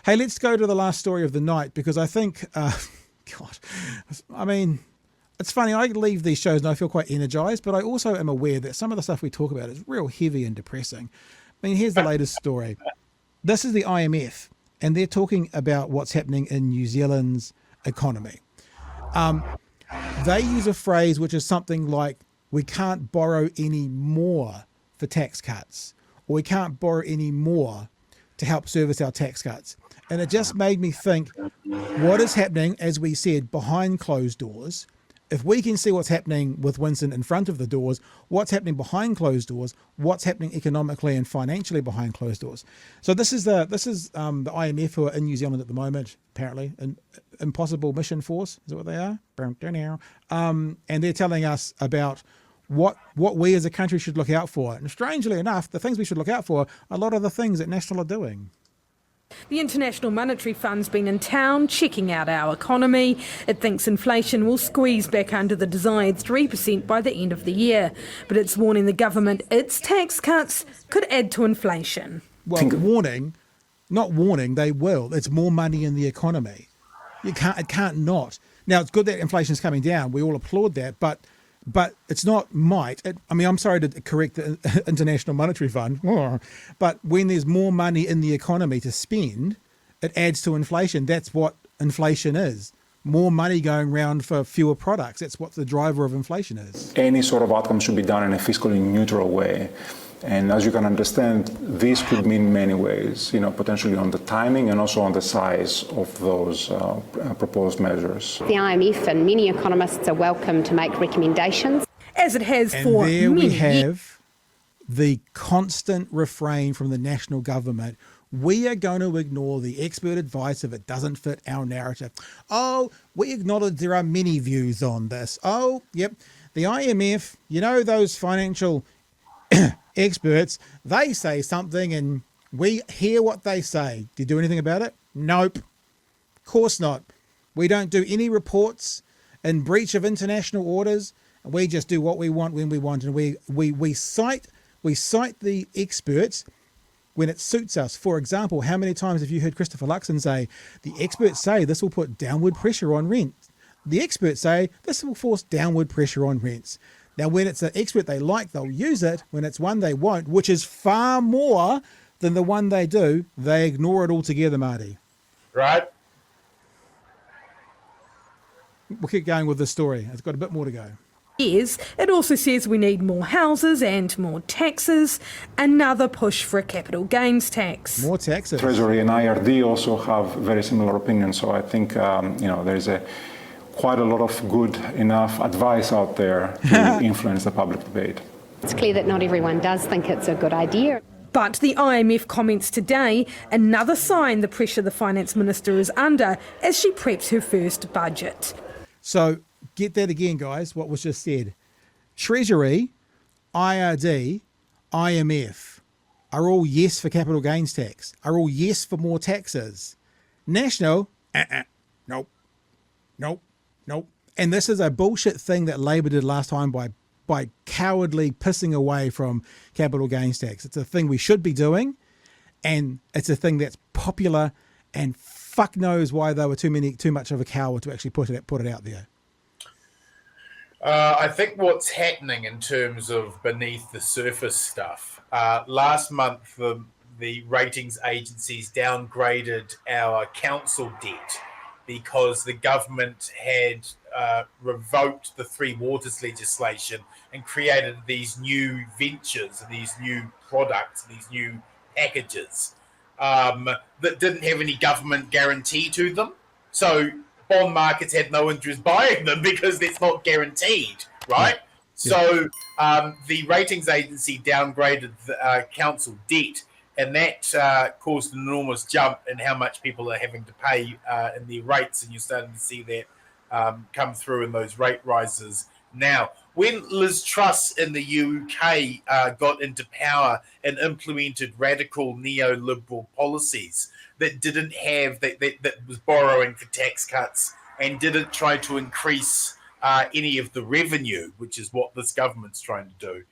Hey, let's go to the last story of the night, because I think, God, I mean, it's funny. I leave these shows and I feel quite energized, but I also am aware that some of the stuff we talk about is real heavy and depressing. I mean, here's the latest story. This is the IMF, and they're talking about what's happening in New Zealand's economy. They use a phrase which is something like, we can't borrow any more for tax cuts, or we can't borrow any more to help service our tax cuts. And it just made me think, what is happening, as we said, behind closed doors? If we can see what's happening with Winston in front of the doors, what's happening behind closed doors, what's happening economically and financially behind closed doors. So this is the IMF, who are in New Zealand at the moment, apparently, an impossible mission force, is that what they are? And they're telling us about what we as a country should look out for. And strangely enough, the things we should look out for are a lot of the things that National are doing. The International Monetary Fund's been in town checking out our economy. It thinks inflation will squeeze back under the desired 3% by the end of the year. But it's warning the government its tax cuts could add to inflation. Well, not warning, they will. It's more money in the economy. It can't not. Now, it's good that inflation's coming down. We all applaud that, but it's not might. I'm sorry to correct the International Monetary Fund, but when there's more money in the economy to spend, it adds to inflation. That's what inflation is. More money going around for fewer products. That's what the driver of inflation is. Any sort of outcome should be done in a fiscally neutral way. And as you can understand, this could mean many ways, potentially on the timing and also on the size of those proposed measures. The IMF and many economists are welcome to make recommendations. As it has for many years. And there we have the constant refrain from the national government. We are going to ignore the expert advice if it doesn't fit our narrative. Oh, we acknowledge there are many views on this. Oh, yep. The IMF, those financial experts, they say something and we hear what they say. Do you do anything about it? Nope. Of course not. We don't do any reports in breach of international orders. We just do what we want when we want, and we cite the experts when it suits us. For example, how many times have you heard Christopher Luxon say, the experts say this will put downward pressure on rent. The experts say this will force downward pressure on rents. Now, when it's an expert they like, they'll use it. When it's one they won't, which is far more than the one they do, they ignore it altogether, Marty. Right. We'll keep going with this story. It's got a bit more to go. Years, it also says we need more houses and more taxes. Another push for a capital gains tax. More taxes. Treasury and IRD also have very similar opinions. So I think, there's quite a lot of good enough advice out there to influence the public debate. It's clear that not everyone does think it's a good idea. But the IMF comments today, another sign the pressure the finance minister is under as she preps her first budget. So get that again, guys, what was just said. Treasury, IRD, IMF are all yes for capital gains tax, are all yes for more taxes. National, nope. And this is a bullshit thing that Labor did last time by cowardly pissing away from capital gains tax. It's a thing we should be doing, and it's a thing that's popular, and fuck knows why they were too much of a coward to actually put it out there. I think what's happening in terms of beneath the surface stuff, last month the ratings agencies downgraded our council debt because the government had revoked the Three Waters legislation and created these new ventures, these new products, these new packages that didn't have any government guarantee to them. So bond markets had no interest buying them because it's not guaranteed, right? Yeah. So the ratings agency downgraded the council debt, and that caused an enormous jump in how much people are having to pay in their rates, and you're starting to see that come through in those rate rises now. When Liz Truss in the UK got into power and implemented radical neoliberal policies that didn't have, that was borrowing for tax cuts and didn't try to increase any of the revenue, which is what this government's trying to do,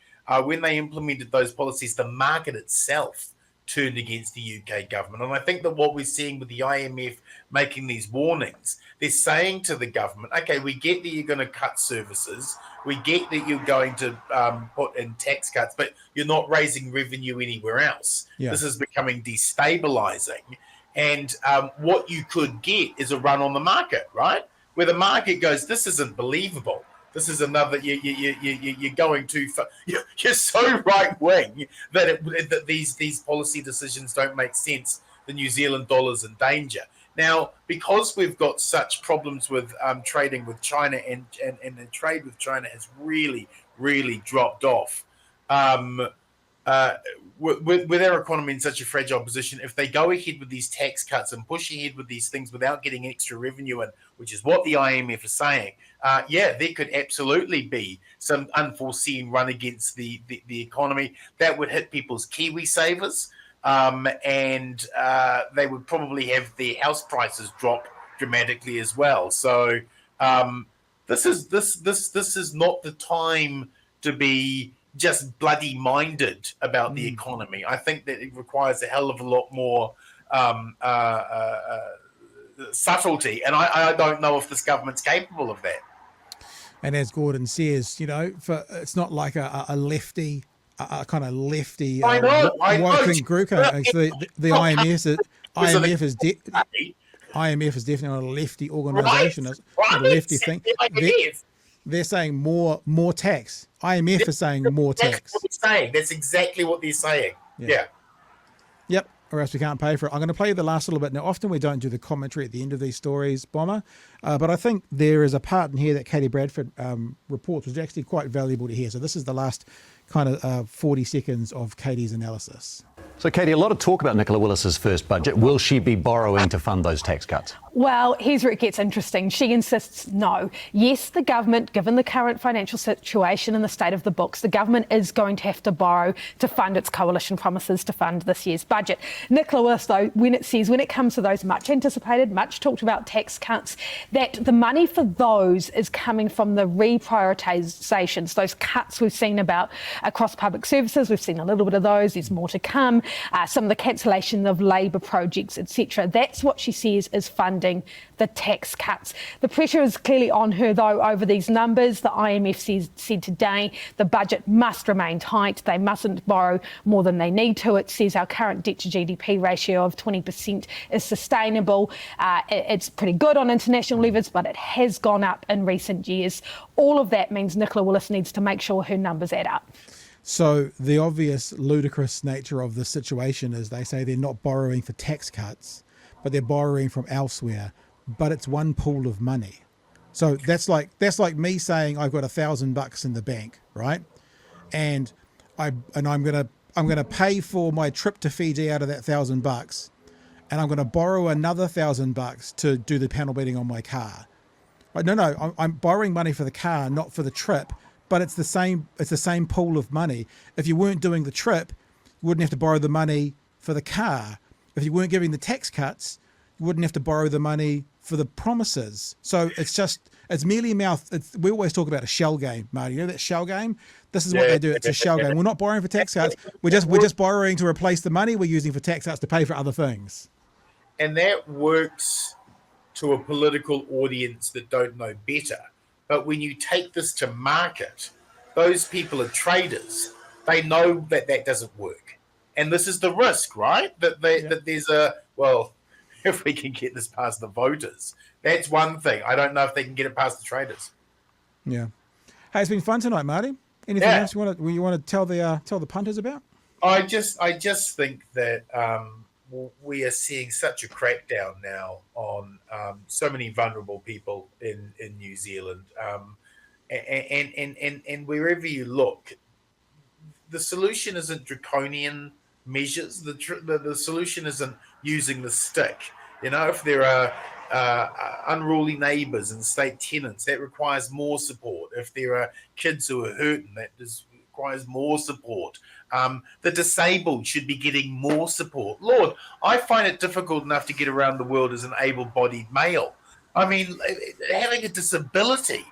when they implemented those policies, the market itself turned against the UK government. And I think that what we're seeing with the IMF making these warnings, they're saying to the government, okay, we get that you're going to cut services, we get that you're going to put in tax cuts, but you're not raising revenue anywhere else. Yeah. This is becoming destabilizing. And what you could get is a run on the market, right? Where the market goes, this isn't believable. This is another. You're going too far. You're so right wing that these policy decisions don't make sense. The New Zealand dollar's in danger now because we've got such problems with trading with China and the trade with China has really dropped off. With our economy in such a fragile position, if they go ahead with these tax cuts and push ahead with these things without getting extra revenue in, which is what the IMF is saying, there could absolutely be some unforeseen run against the economy that would hit people's Kiwi savers, and they would probably have their house prices drop dramatically as well. So this is not the time to be just bloody minded about the economy. I think that it requires a hell of a lot more subtlety, and I don't know if this government's capable of that. And as Gordon says, it's not like a lefty, a kind of lefty right-wing group. The IMF is definitely not a lefty organisation. It's not a lefty thing. They're saying more tax. IMF is saying more tax. That's what they're saying. That's exactly what they're saying. Yeah. Yep. Or else we can't pay for it. I'm going to play the last little bit. Now, often we don't do the commentary at the end of these stories, Bomber, but I think there is a part in here that Katie Bradford reports was actually quite valuable to hear. So this is the last kind of 40 seconds of Katie's analysis. So, Katie, a lot of talk about Nicola Willis's first budget. Will she be borrowing to fund those tax cuts? Well, here's where it gets interesting. She insists no. Yes, the government, given the current financial situation and the state of the books, the government is going to have to borrow to fund its coalition promises to fund this year's budget. Nicola Willis, though, when it comes to those much anticipated, much talked about tax cuts, that the money for those is coming from the reprioritisations, those cuts we've seen about across public services. We've seen a little bit of those. There's more to come. Some of the cancellation of Labour projects, etc. That's what she says is funding the tax cuts. The pressure is clearly on her, though, over these numbers. The IMF said today the budget must remain tight. They mustn't borrow more than they need to. It says our current debt to GDP ratio of 20% is sustainable. It's pretty good on international levels, but it has gone up in recent years. All of that means Nicola Willis needs to make sure her numbers add up. So the obvious ludicrous nature of the situation is they say they're not borrowing for tax cuts, but they're borrowing from elsewhere, but it's one pool of money. So that's like me saying I've got $1,000 in the bank, right? And I'm gonna pay for my trip to Fiji out of that $1,000, and I'm gonna borrow another $1,000 to do the panel beating on my car. Right? No, I'm borrowing money for the car, not for the trip. But it's the same pool of money. If you weren't doing the trip, you wouldn't have to borrow the money for the car. If you weren't giving the tax cuts, you wouldn't have to borrow the money for the promises. So it's merely mouth. We always talk about a shell game, Marty. You know that shell game? This is what they do. It's a shell game. We're not borrowing for tax cuts. We're just borrowing to replace the money we're using for tax cuts to pay for other things. And that works to a political audience that don't know better. But when you take this to market, those people are traders. They know that doesn't work. And this is the risk, right? That there's if we can get this past the voters, that's one thing. I don't know if they can get it past the traders. Yeah. Hey, it's been fun tonight, Marty. Anything else you want to tell the punters about? I just think that we are seeing such a crackdown now on so many vulnerable people in New Zealand, and wherever you look, the solution isn't draconian measures. The solution isn't using the stick. If there are unruly neighbours and state tenants, that requires more support. If there are kids who are hurting, that requires more support. The disabled should be getting more support. Lord, I find it difficult enough to get around the world as an able-bodied male. I mean, having a disability.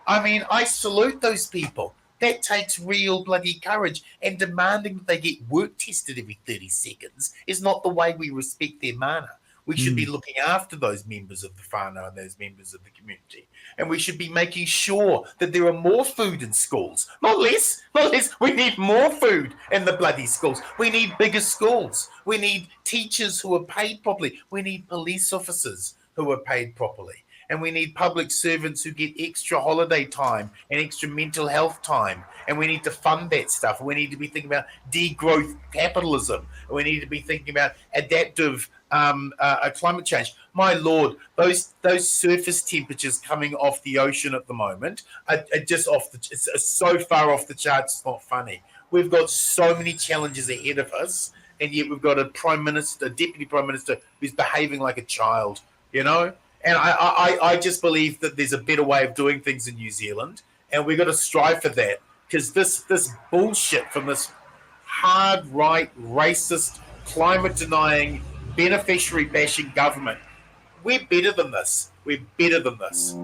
I mean, I salute those people. That takes real bloody courage, and demanding that they get work tested every 30 seconds is not the way we respect their mana. We should be looking after those members of the whānau and those members of the community. And we should be making sure that there are more food in schools. Not less, not less. We need more food in the bloody schools. We need bigger schools. We need teachers who are paid properly. We need police officers who are paid properly. And we need public servants who get extra holiday time and extra mental health time. And we need to fund that stuff. We need to be thinking about degrowth capitalism. We need to be thinking about adaptive climate change. My Lord, those surface temperatures coming off the ocean at the moment are just it's so far off the charts, it's not funny. We've got so many challenges ahead of us, and yet we've got a prime minister, a deputy prime minister, who's behaving like a child, you know? And I just believe that there's a better way of doing things in New Zealand, and we've got to strive for that, because this bullshit from this hard right, racist, climate denying, beneficiary bashing government, we're better than this. We're better than this.